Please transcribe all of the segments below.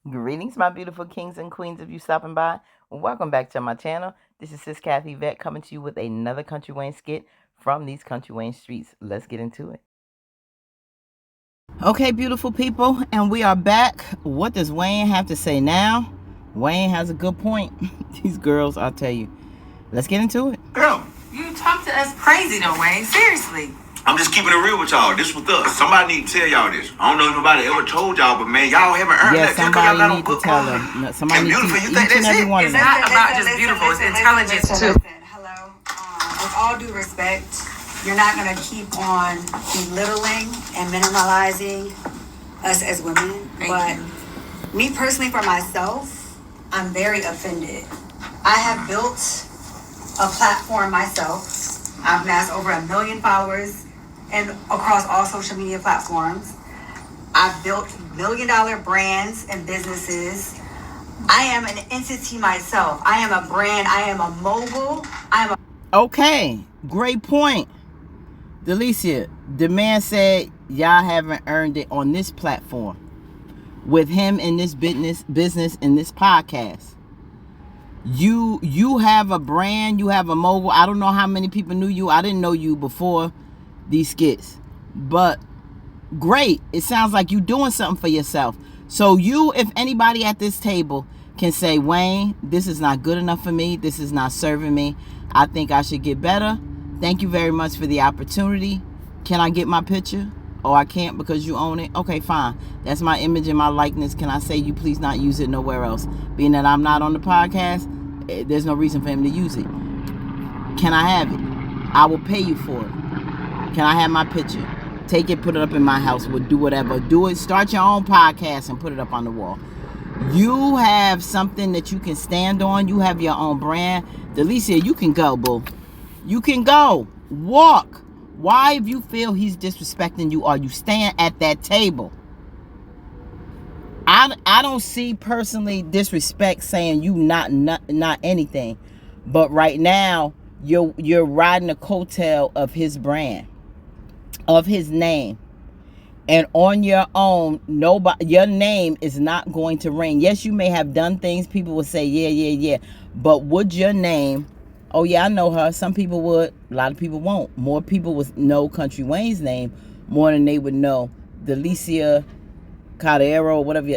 Greetings, my beautiful kings and queens of you stopping by. Welcome back to my channel. This is Sis Kathy Vet coming to you with another Kountry Wayne skit from these Kountry Wayne streets. Let's get into it. Okay, beautiful people, and we are back. What does Wayne have to say now? Wayne has a good point. These girls, I'll tell you. Let's get into it. Girl, you talk to us crazy though, Wayne. Seriously. I'm just keeping it real with y'all. This was us. Somebody need to tell y'all this. I don't know if nobody ever told y'all, but man, y'all haven't earned that. Somebody need to tell them. No, somebody and need beautiful, to you think each and that's every it? one of It's them. not about just beautiful. It's intelligent too. Hello. With all due respect, you're not going to keep on belittling and minimalizing us as women. But me personally, for myself, I'm very offended. I have built a platform myself. I've amassed over 1 million followers and across all social media platforms. I've built $1 million brands and businesses. I am an entity myself. I am a brand. I am a mogul. Okay, great point. Delicia, the man said y'all haven't earned it on this platform with him in this business in this podcast. You have a brand, you have a mogul. I don't know how many people knew you. I didn't know you before these skits, but great. It sounds like you doing something for yourself. So you, if anybody at this table can say, Wayne, this is not good enough for me. This is not serving me. I think I should get better. Thank you very much for the opportunity. Can I get my picture? Oh, I can't because you own it? Okay, fine. That's my image and my likeness. Can I say you please not use it nowhere else? Being that I'm not on the podcast, there's no reason for him to use it. Can I have it? I will pay you for it. Can I have my picture? Take it, put it up in my house. We'll do whatever. Do it. Start your own podcast and put it up on the wall. You have something that you can stand on. You have your own brand. Delicia, you can go, boo. You can go. Walk. Why, if you feel he's disrespecting you, are you staying at that table? I don't see personally disrespect saying you not anything. But right now, you're riding the coattail of his brand, of his name. And on your own, your name is not going to ring. Yes, you may have done things. People will say, yeah. But would your name, oh yeah, I know her. Some people would. A lot of people won't. More people would know Kountry Wayne's name more than they would know Delicia Cordero, whatever.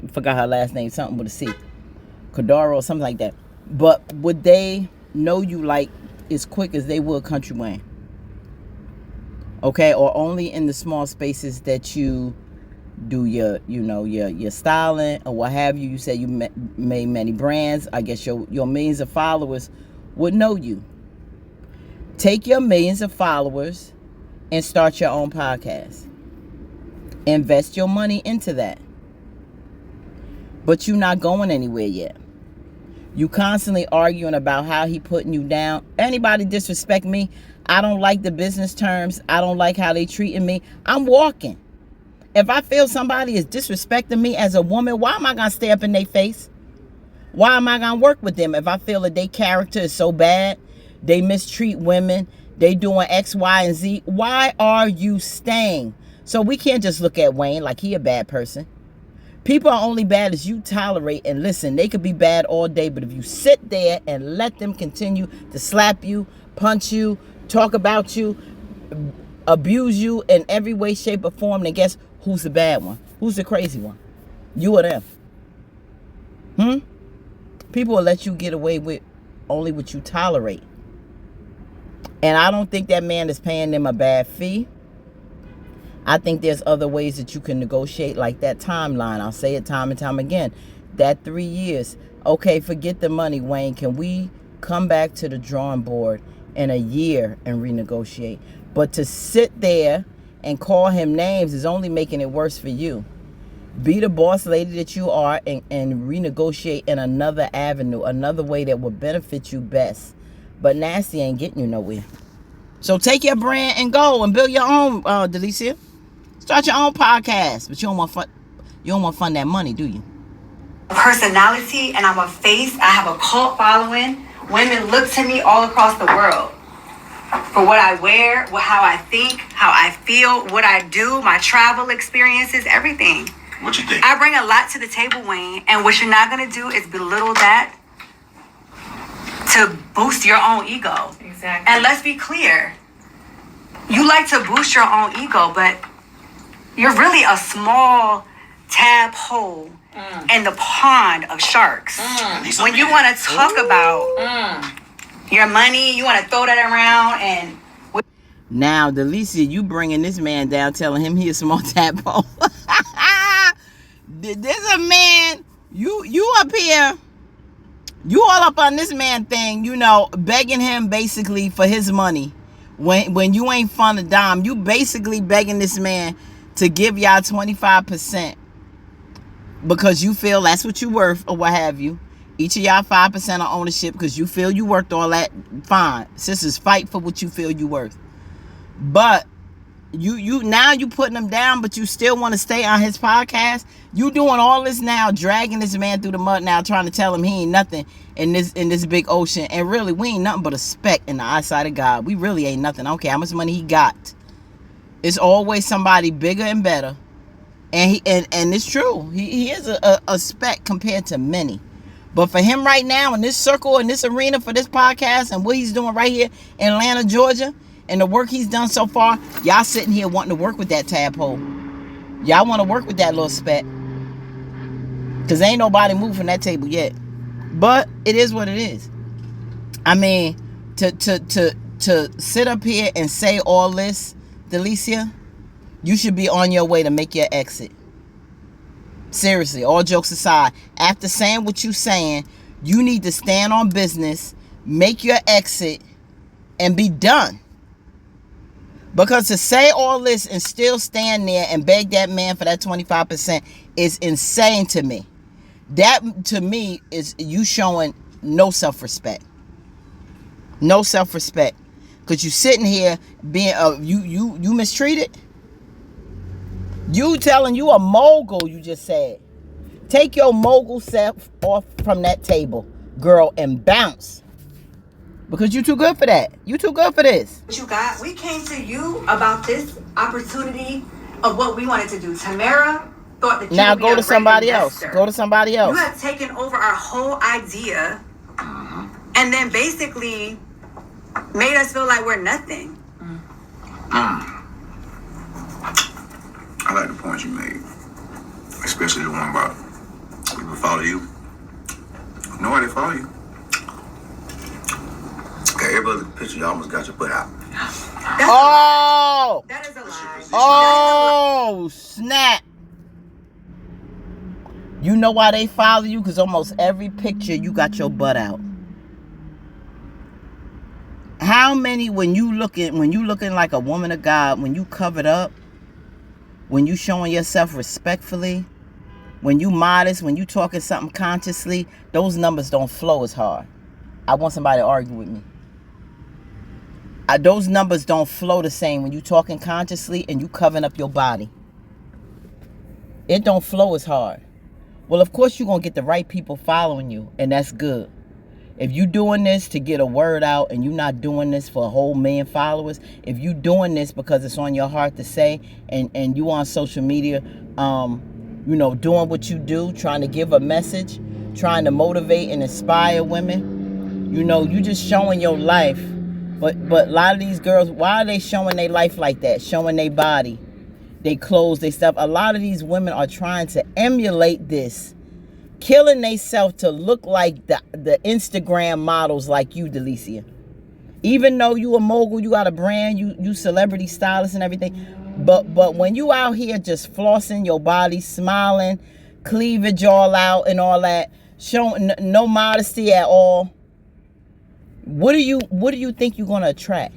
Forgot her last name. Something with a C. Cordero, something like that. But would they know you like as quick as they would Kountry Wayne? Okay, or only in the small spaces that you do your styling or what have you. You said you made many brands. I guess your millions of followers would know you. Take your millions of followers and start your own podcast. Invest your money into that. But you're not going anywhere yet. You constantly arguing about how he putting you down. Anybody disrespect me, I don't like the business terms. I don't like how they treating me. I'm walking. If I feel somebody is disrespecting me as a woman, why am I going to stay up in their face? Why am I going to work with them if I feel that their character is so bad? They mistreat women. They doing X, Y, and Z. Why are you staying? So we can't just look at Wayne like he a bad person. People are only bad as you tolerate. And listen, they could be bad all day, but if you sit there and let them continue to slap you, punch you, talk about you, abuse you in every way, shape, or form, then guess who's the bad one? Who's the crazy one? You or them? People will let you get away with only what you tolerate. And I don't think that man is paying them a bad fee. I think there's other ways that you can negotiate, like that timeline. I'll say it time and time again. That 3 years. Okay, forget the money, Wayne. Can we come back to the drawing board in a year and renegotiate? But to sit there and call him names is only making it worse for you. Be the boss lady that you are and renegotiate in another avenue, another way that will benefit you best. But nasty ain't getting you nowhere. So take your brand and go and build your own, Delicia. Start your own podcast, but you don't want to fund that money, do you? Personality, and I'm a face. I have a cult following. Women look to me all across the world for what I wear, how I think, how I feel, what I do, my travel experiences, everything. What you think? I bring a lot to the table, Wayne, and what you're not gonna do is belittle that to boost your own ego. Exactly. And let's be clear, you like to boost your own ego, but you're really a small tadpole in the pond of sharks. When you want to talk about your money, you want to throw that around and. Now, Delicia, you bringing this man down, telling him he a small tadpole. There's a man, you up here, you all up on this man thing, you know, begging him basically for his money. When you ain't fun a dime, you basically begging this man to give y'all 25% because you feel that's what you worth or what have you. Each of y'all 5% of ownership because you feel you worth all that. Fine. Sisters, fight for what you feel you worth. But you now you putting him down, but you still want to stay on his podcast. You doing all this now, dragging this man through the mud now, trying to tell him he ain't nothing in this big ocean. And really, we ain't nothing but a speck in the eyesight of God. We really ain't nothing. I don't care how much money he got. It's always somebody bigger and better. And it's true. He is a speck compared to many. But for him right now in this circle, in this arena for this podcast and what he's doing right here in Atlanta, Georgia, and the work he's done so far, y'all sitting here wanting to work with that tadpole. Y'all want to work with that little speck. Because ain't nobody moved from that table yet. But it is what it is. I mean, to sit up here and say all this, Delicia, you should be on your way to make your exit. Seriously, all jokes aside, after saying what you saying, you need to stand on business, make your exit, and be done. Because to say all this and still stand there and beg that man for that 25% is insane to me. That, to me, is you showing no self-respect. No self-respect. Because you sitting here being, you mistreated. You telling you a mogul, you just said. Take your mogul self off from that table, girl, and bounce. Because you too good for that. You too good for this. You got, we came to you about this opportunity of what we wanted to do. Tamara thought that you now would go be to a somebody great else. investor. Go to somebody else. You have taken over our whole idea and then basically made us feel like we're nothing. I like the points you made, especially the one about people follow you. Know why they follow you? Okay, every other picture you almost got your butt out. That is a lie. Oh, snap. You know why they follow you? Because almost every picture you got your butt out. How many, when you looking like a woman of God, when you covered up, when you showing yourself respectfully, when you modest, when you talking something consciously, those numbers don't flow as hard. I want somebody to argue with me. Those numbers don't flow the same when you talking consciously and you covering up your body. It don't flow as hard. Well, of course you're going to get the right people following you, and that's good. If you doing this to get a word out and you not doing this for a whole million followers, if you doing this because it's on your heart to say and you on social media, doing what you do, trying to give a message, trying to motivate and inspire women, you just showing your life. But a lot of these girls, why are they showing their life like that? Showing their body, their clothes, their stuff. A lot of these women are trying to emulate this. Killing themselves to look like the Instagram models like you, Delicia. Even though you a mogul, you got a brand, you celebrity stylist and everything. But when you out here just flossing your body, smiling, cleavage all out and all that, showing no modesty at all, what do you think you're gonna attract?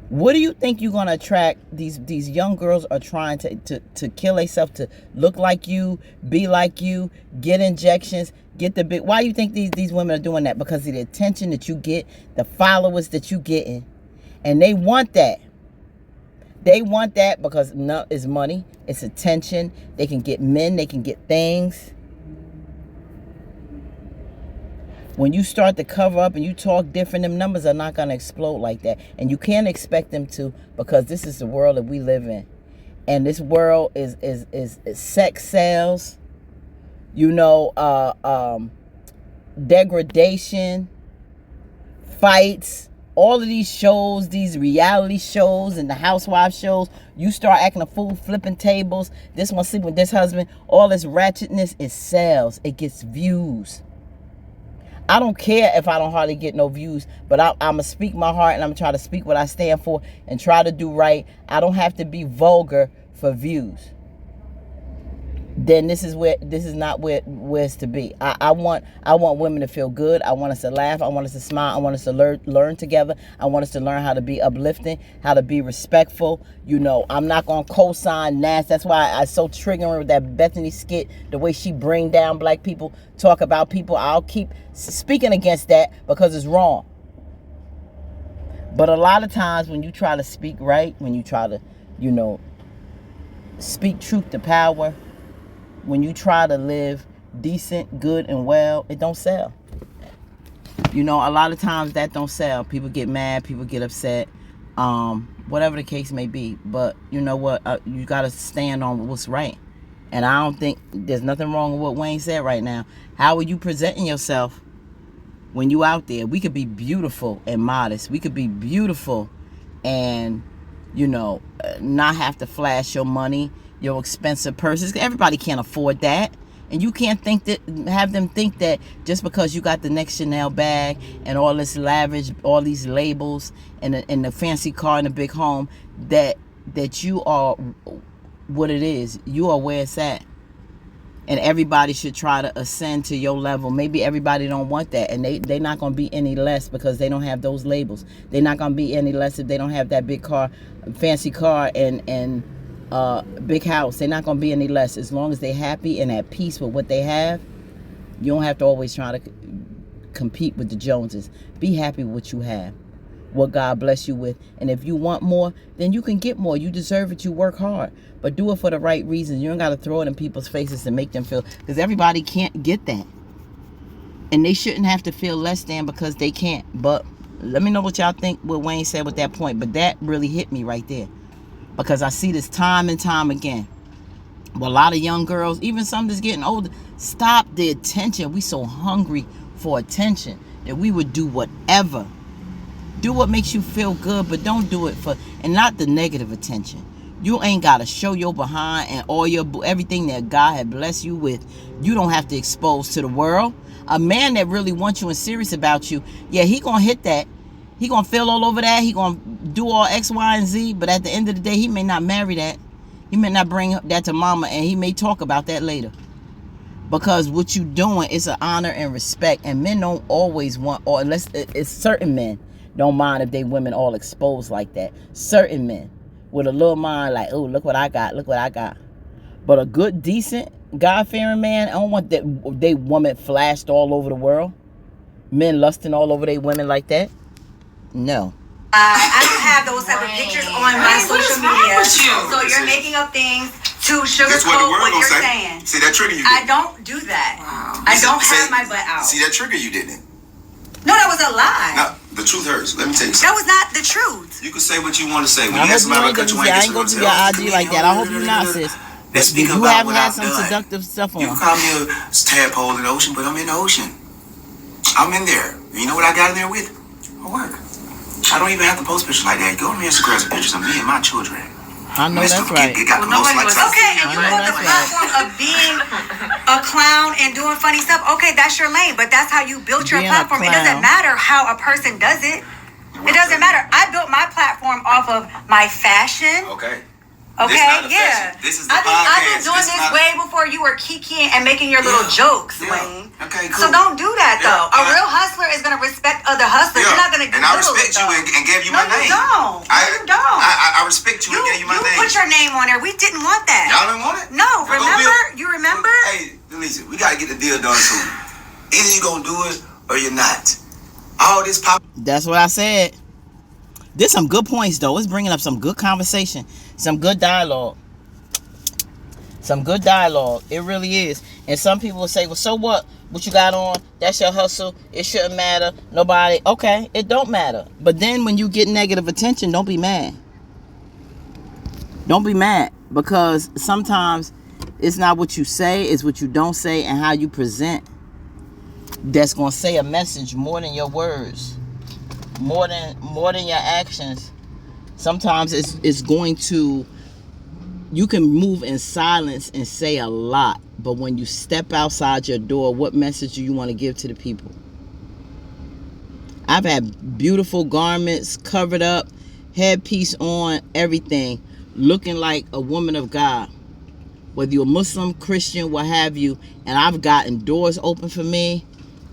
What do you think you're gonna attract? These young girls are trying to kill themselves to look like you, be like you, get injections, get the big. Why do you think these women are doing that? Because of the attention that you get, the followers that you getting, and they want that. They want that because it's money, it's attention. They can get men, they can get things. When you start to cover up and you talk different, them numbers are not going to explode like that. And you can't expect them to, because this is the world that we live in. And this world is sex sells, degradation, fights, all of these shows, these reality shows and the housewife shows. You start acting a fool, flipping tables. This one sleeping with this husband. All this ratchetness, it sells. It gets views. I don't care if I don't hardly get no views, but I'm going to speak my heart, and I'm going to try to speak what I stand for and try to do right. I don't have to be vulgar for views. Then this is not where it's to be. I want women to feel good. I want us to laugh. I want us to smile. I want us to learn together. I want us to learn how to be uplifting, how to be respectful. I'm not gonna co-sign nasty. That's why I so triggering with that Bethany skit, the way she bring down black people, talk about people. I'll keep speaking against that because it's wrong. But a lot of times when you try to speak right, when you try to, speak truth to power, when you try to live decent, good, and well, it don't sell. A lot of times that don't sell. People get mad, people get upset, whatever the case may be. But you know what? You got to stand on what's right. And I don't think there's nothing wrong with what Wayne said right now. How are you presenting yourself when you out there? We could be beautiful and modest. We could be beautiful and, not have to flash your money, your expensive purses. Everybody can't afford that. And you can't have them think that just because you got the next Chanel bag and all this lavish, all these labels and the fancy car and the big home, that you are what it is. You are where it's at. And everybody should try to ascend to your level. Maybe everybody don't want that. And they're not going to be any less because they don't have those labels. They're not going to be any less if they don't have that big car, fancy car, and big house. They're not going to be any less. As long as they're happy and at peace with what they have, you don't have to always try to compete with the Joneses. Be happy with what you have, what God bless you with. And if you want more, then you can get more. You deserve it. You work hard. But do it for the right reasons. You don't got to throw it in people's faces to make them feel, because everybody can't get that. And they shouldn't have to feel less than because they can't. But let me know what y'all think what Wayne said with that point. But that really hit me right there. Because I see this time and time again. Well, a lot of young girls, even some that's getting older, stop the attention. We so hungry for attention that we would do whatever. Do what makes you feel good, but don't do it and not the negative attention. You ain't got to show your behind and all everything that God had blessed you with. You don't have to expose to the world. A man that really wants you and serious about you, yeah, he gonna hit that. He gonna feel all over that. He gonna do all X, Y, and Z. But at the end of the day, he may not marry that. He may not bring that to mama, and he may talk about that later. Because what you doing is an honor and respect, and men don't always want, or unless it's certain men don't mind if they women all exposed like that. Certain men with a little mind like, oh, look what I got, look what I got. But a good, decent, God-fearing man, I don't want that they woman flashed all over the world. Men lusting all over their women like that. No. I don't have those type of pictures on my social media. So you're making up things to sugarcoat what you're saying. See that trigger you I did? don't do that. Wow. I don't have my butt out. See that trigger you didn't? No, that was a lie. No, the truth hurts. Let me tell you something. That was not the truth. You can say what you want to say. When I you ask somebody about Kountry Wayne, ain't going to be your IG like that. I hope you're not, sis. You haven't had some seductive stuff on. You can call me a tadpole in the ocean, but I'm in the ocean. I'm in there. You know what I got in there with? My work. I don't even have to post pictures like that. Go on Instagram, some pictures of me and my children. I know that's right. Okay, and you on the platform of being a clown and doing funny stuff. Okay, that's your lane, but that's how you built your platform. It doesn't matter how a person does it. It doesn't matter. I built my platform off of my fashion. Okay. Okay, yeah. This is the I've been doing this way before you were kikiing and making your little jokes, Wayne. Okay, cool. So don't do that, though. A real hustler is going to respect other hustlers. You're not going to do that. And I respect you and gave you my name. No, you don't. I respect you and gave you my name. You put your name on there. We didn't want that. Y'all didn't want it? No, remember? You remember? Hey, listen, we got to get the deal done soon. Either you going to do it or you're not. All this pop. That's what I said. There's some good points, though. It's bringing up some good conversation, some good dialogue. Some good dialogue. It really is. And some people will say, well, so what? What you got on? That's your hustle. It shouldn't matter. Nobody. Okay, it don't matter. But then when you get negative attention, don't be mad. Don't be mad. Because sometimes it's not what you say, it's what you don't say and how you present that's going to say a message more than your words, more than your actions. Sometimes it's going to, you can move in silence and say a lot, but when you step outside your door, what message do you want to give to the people? I've had beautiful garments covered up, headpiece on, everything, looking like a woman of God. Whether you're Muslim, Christian, what have you, and I've gotten doors open for me,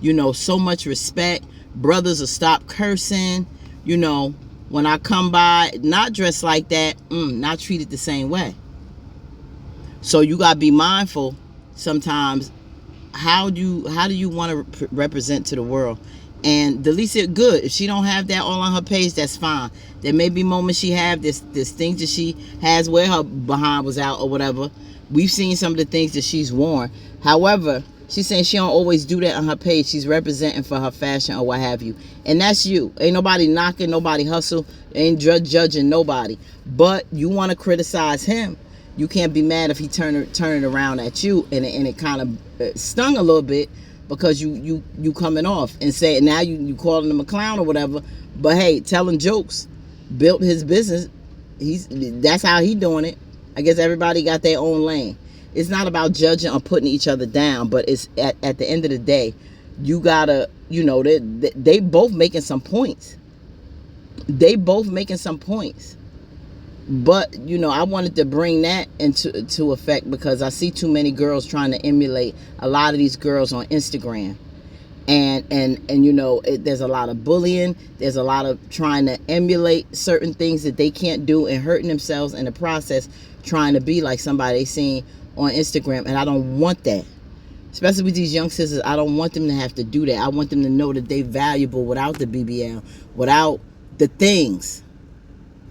you know, so much respect. Brothers will stop cursing, you know, when I come by, not dressed like that, not treated the same way. So you got to be mindful sometimes, how do you want to represent to the world? And the least it good. If she don't have that all on her page, that's fine. There may be moments she have this things that she has where her behind was out or whatever. We've seen some of the things that she's worn. However, she's saying she don't always do that on her page. She's representing for her fashion or what have you. And that's you. Ain't nobody knocking, nobody hustle, ain't judging nobody. But you want to criticize him. You can't be mad if he turn it around at you and it kind of stung a little bit because you coming off and say now you calling him a clown or whatever. But hey, telling jokes, built his business. That's how he doing it. I guess everybody got their own lane. It's not about judging or putting each other down, but it's at the end of the day, you gotta, you know, they both making some points. But, you know, I wanted to bring that into effect because I see too many girls trying to emulate a lot of these girls on Instagram. And you know, there's a lot of bullying. There's a lot of trying to emulate certain things that they can't do and hurting themselves in the process, trying to be like somebody they seen on Instagram. And I don't want that. Especially with these young sisters, I don't want them to have to do that. I want them to know that they're valuable without the BBL, without the things.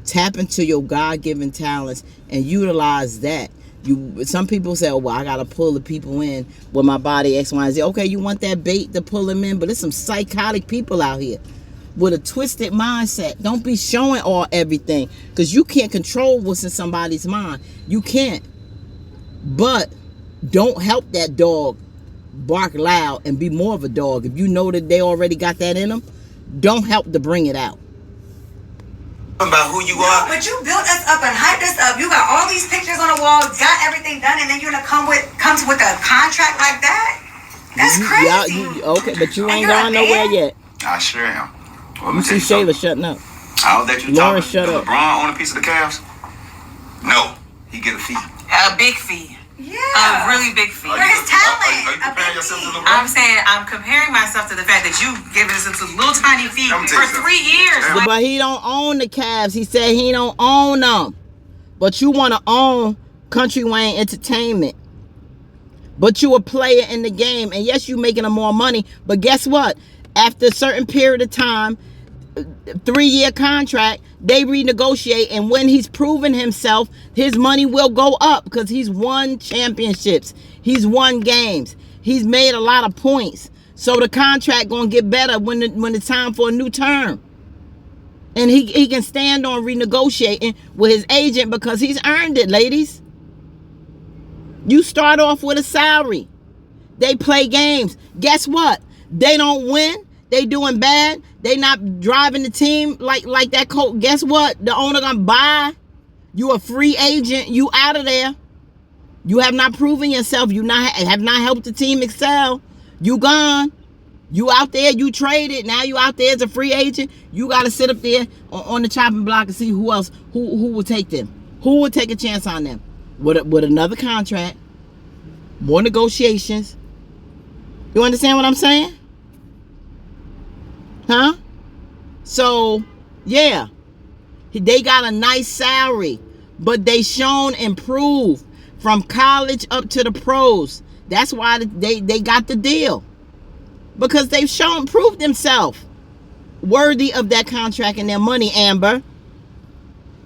Tap into your God-given talents and utilize that. Some people say, oh, well, I got to pull the people in with my body, X, Y, and Z. Okay, you want that bait to pull them in, but there's some psychotic people out here with a twisted mindset. Don't be showing everything because you can't control what's in somebody's mind. You can't. But don't help that dog bark loud and be more of a dog. If you know that they already got that in them, don't help to bring it out. About who you are. But you built us up and hyped us up. You got all these pictures on the wall, got everything done, and then you're gonna comes with a contract like that? That's crazy. Okay, but you ain't gone nowhere yet. I sure am. Well, You see Shayla shutting up. All that you Lauren, talking. shut up. LeBron own a piece of the Cavs? No, he get a fee. A big fee. Yeah. A really big fee. For his talent. Are you comparing yourself to LeBron? I'm saying I'm comparing myself to the fact that you giving us a little tiny fee Let me tell for you 3 years. something. But he don't own the Cavs. He said he don't own them. But you want to own Kountry Wayne Entertainment. But you a player in the game. And yes, you making them more money. But guess what? After a certain period of time, 3-year contract, they renegotiate, and when he's proven himself, his money will go up because he's won championships, he's won games, he's made a lot of points. So the contract gonna get better when it's time for a new term, and he can stand on renegotiating with his agent because he's earned it. Ladies, you start off with a salary. They play games. Guess what? They don't win. They doing bad. They not driving the team like that coach. Guess what? The owner gonna buy. You a free agent. You out of there. You have not proven yourself. You have not helped the team excel. You gone. You out there. You traded. Now you out there as a free agent. You got to sit up there on the chopping block and see who else who will take them. Who will take a chance on them with another contract, more negotiations. You understand what I'm saying? Huh? So, yeah. They got a nice salary, but they shown improved from college up to the pros. That's why they got the deal. Because they've proved themselves worthy of that contract and their money, Amber.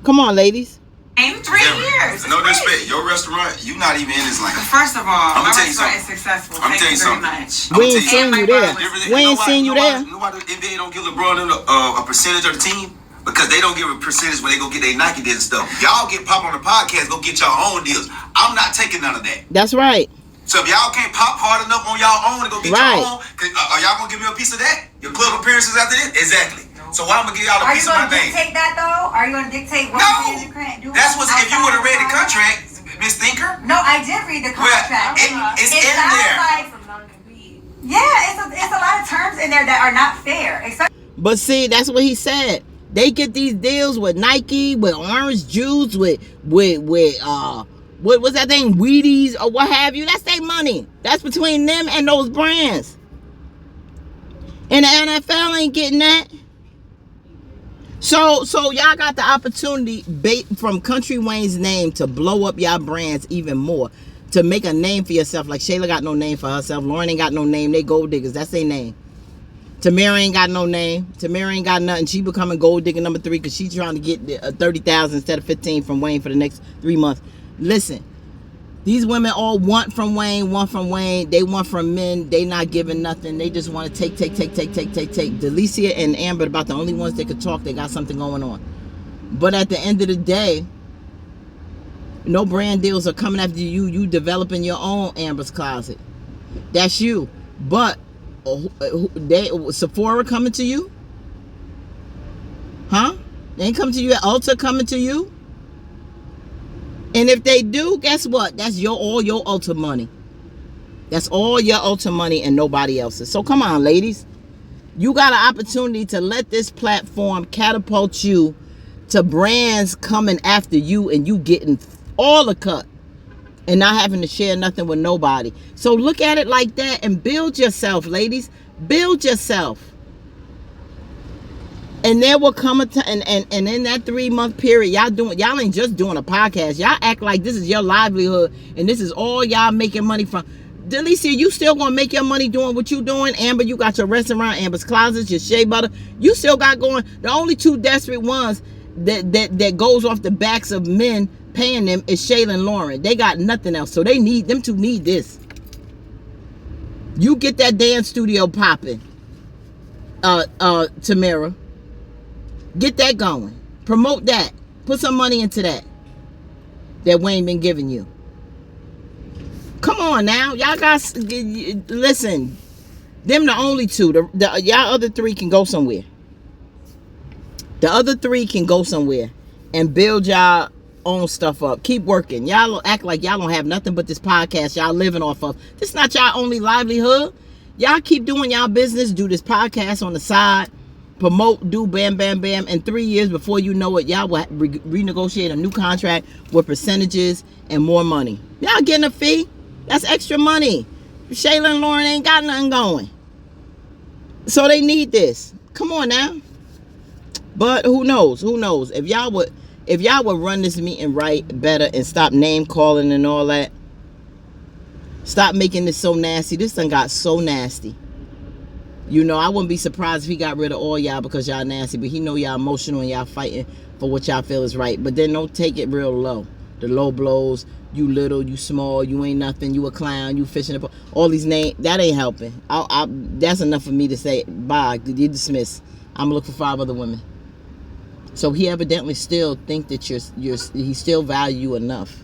Come on, ladies. In 3 years. No disrespect. Your restaurant, you not even in this lane. First of all, I'ma my tell you restaurant is something. successful. I'ma Thank tell you you very something. much. We ain't seen you there. We ain't seen you there. Nobody NBA don't give LeBron a percentage of the team. Because they don't give a percentage when they go get their Nike deals and stuff. Y'all get pop on the podcast, go get y'all own deals. I'm not taking none of that. That's right. So if y'all can't pop hard enough on y'all own to go get Right. your own, are y'all gonna give me a piece of that? Your club appearances after this? Exactly. So why I'm gonna give y'all a piece of my Are you name? gonna dictate that though? Are you gonna dictate what you can do? That's what. If you would have read the contract, Miss Thinker. No, I did read the contract. It's in there. Like, yeah, it's a lot of terms in there that are not fair. But see, that's what he said. They get these deals with Nike, with Orange Juice, with what was that thing, Wheaties or what have you. That's their money. That's between them and those brands. And the NFL ain't getting that. So y'all got the opportunity from Kountry Wayne's name to blow up y'all brands even more, to make a name for yourself. Like Shayla got no name for herself. Lauren ain't got no name. They gold diggers. That's their name. Tamara ain't got no name. Tamara ain't got nothing. She becoming gold digger number 3 because she's trying to get 30,000 instead of 15 from Wayne for the next 3 months. Listen, these women all want from Wayne, want from Wayne. They want from men. They not giving nothing. They just want to take. Delicia and Amber about the only ones that could talk. They got something going on. But at the end of the day, no brand deals are coming after you. You developing your own Amber's Closet. That's you. But Sephora coming to you? Huh? They ain't coming to you at Ulta coming to you? And if they do, guess what? That's all your Ulta money. That's all your Ulta money and nobody else's. So come on, ladies. You got an opportunity to let this platform catapult you to brands coming after you and you getting all the cut and not having to share nothing with nobody. So look at it like that and build yourself, ladies. Build yourself. And there will come a time, and in that 3-month period, y'all ain't just doing a podcast. Y'all act like this is your livelihood and this is all y'all making money from. Delicia, you still gonna make your money doing what you doing. Amber, you got your restaurant, Amber's Closets, your shea butter. You still got going. The only 2 desperate ones that goes off the backs of men paying them is Shayla and Lauren. They got nothing else, so them two need this. You get that dance studio popping, Tamara. Get that going. Promote that. Put some money into that Wayne been giving you. Come on now, y'all guys. Listen, them the only 2. Y'all other 3 can go somewhere. The other 3 can go somewhere and build y'all own stuff up. Keep working. Y'all act like y'all don't have nothing but this podcast y'all living off of. This is not y'all only livelihood. Y'all keep doing y'all business. Do this podcast on the side. Promote, do bam, bam, bam. And 3 years before you know it, y'all will renegotiate a new contract with percentages and more money. Y'all getting a fee. That's extra money. Shayla and Lauren ain't got nothing going. So they need this. Come on now. But who knows? Who knows? If y'all would run this meeting right, better, and stop name calling and all that. Stop making this so nasty. This done got so nasty. You know, I wouldn't be surprised if he got rid of all y'all because y'all nasty. But he know y'all emotional and y'all fighting for what y'all feel is right. But then don't take it real low. The low blows. You little, you small, you ain't nothing. You a clown. You fishing. All these names. That ain't helping. That's enough for me to say, bye. You dismiss. I'm going to look for 5 other women. So he evidently still think that he still value you enough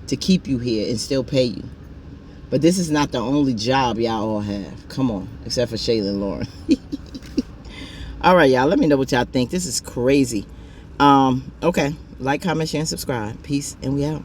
to keep you here and still pay you. But this is not the only job y'all all have. Come on. Except for Shayla and Lauren. All right, y'all. Let me know what y'all think. This is crazy. Okay. Like, comment, share, and subscribe. Peace, and we out.